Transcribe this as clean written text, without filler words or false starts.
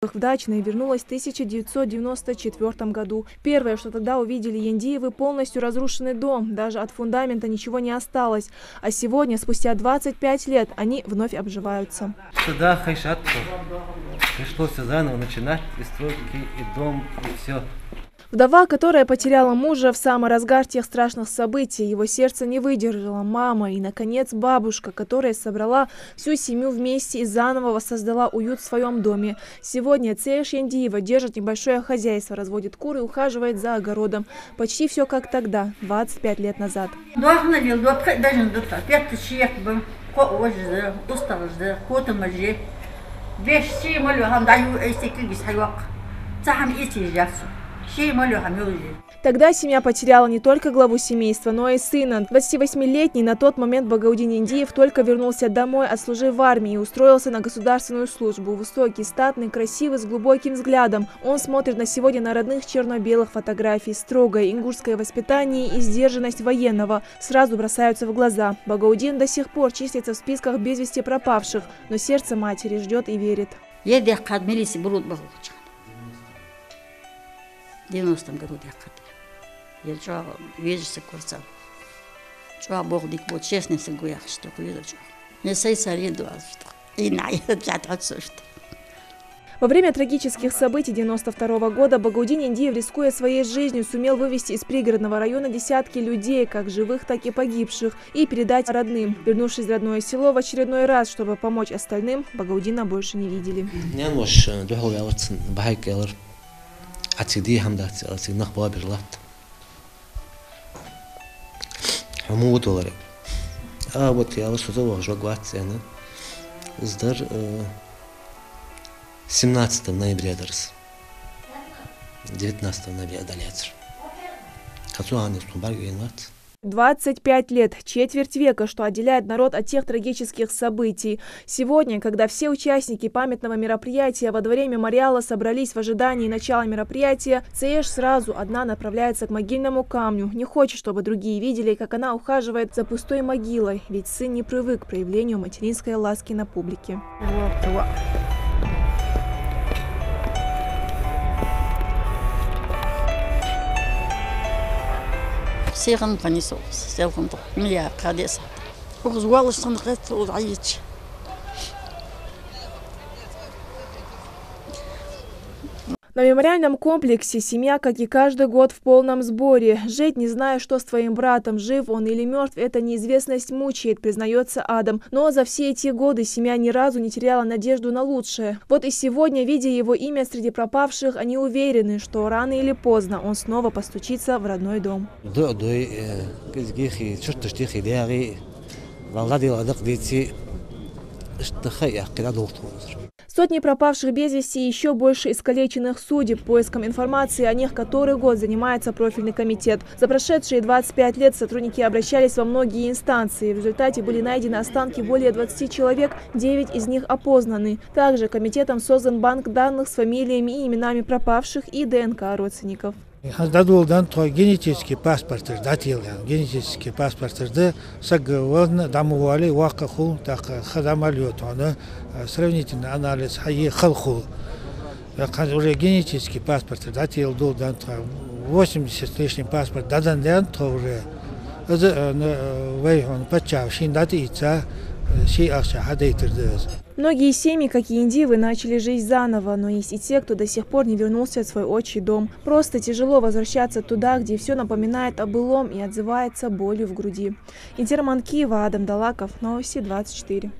В Дачное вернулась в 1994 году. Первое, что тогда увидели Яндиевы, полностью разрушенный дом. Даже от фундамента ничего не осталось. А сегодня, спустя 25 лет, они вновь обживаются. Сюда Хайшат пришлось заново начинать и строить и дом, и все. Вдова, которая потеряла мужа в самый разгар тех страшных событий, его сердце не выдержало. Мама и, наконец, бабушка, которая собрала всю семью вместе и заново воссоздала уют в своем доме. Сегодня Цееш Яндиева держит небольшое хозяйство, разводит кур и ухаживает за огородом. Почти все как тогда, 25 лет назад. Тогда семья потеряла не только главу семейства, но и сына. 28-летний на тот момент Багаудин Яндиев только вернулся домой, отслужив в армии, и устроился на государственную службу. Высокий, статный, красивый, с глубоким взглядом. Он смотрит на сегодня на родных черно-белых фотографий. Строгое ингушское воспитание и сдержанность военного сразу бросаются в глаза. Багаудин до сих пор числится в списках без вести пропавших, но сердце матери ждет и верит. В 90-м году я чего видишься курсал, чего Бог дик вот честно сгуях что куидо чего не сей сариду что и на это что. Во время трагических событий 92 года Багаудин Яндиев, рискуя своей жизнью, сумел вывести из пригородного района десятки людей, как живых, так и погибших, и передать родным. Вернувшись в родное село в очередной раз, чтобы помочь остальным, Багаудина больше не видели. أتدي همدات أتدي نخبة برلات حمود ولا вот я вот что-то уже говорить أنا إصدار 17 ноября درس 19 ноября далее хочу они сумбарги инват 25 лет, четверть века, что отделяет народ от тех трагических событий. Сегодня, когда все участники памятного мероприятия во дворе мемориала собрались в ожидании начала мероприятия, Цееш сразу одна направляется к могильному камню. Не хочет, чтобы другие видели, как она ухаживает за пустой могилой, ведь сын не привык к проявлению материнской ласки на публике. سيغن قنيسو سيغن ميا قادسة وغزوال الصندقات وضعيتش На мемориальном комплексе семья, как и каждый год, в полном сборе. Жить, не зная, что с твоим братом, жив он или мертв, эта неизвестность мучает, признается Адам. Но за все эти годы семья ни разу не теряла надежду на лучшее. Вот и сегодня, видя его имя среди пропавших, они уверены, что рано или поздно он снова постучится в родной дом. Сотни пропавших без вести и еще больше искалеченных судеб. Поиском информации о них который год занимается профильный комитет. За прошедшие 25 лет сотрудники обращались во многие инстанции. В результате были найдены останки более 20 человек, 9 из них опознаны. Также комитетом создан банк данных с фамилиями и именами пропавших и ДНК родственников. Генетический паспорт, генетический паспорт, сагвон дамували вакаху, так хадамалют, он сравнительный анализ, хае халху. Уже генетический паспорт, датил дул дан 80 с лишним паспорт, дадан дан то уже вейхон пачав шин датица. Многие семьи, как и Яндиевы, начали жить заново, но есть и те, кто до сих пор не вернулся в свой отчий дом. Просто тяжело возвращаться туда, где все напоминает о былом и отзывается болью в груди. Интерман Киева, Адам Далаков, Новости 24.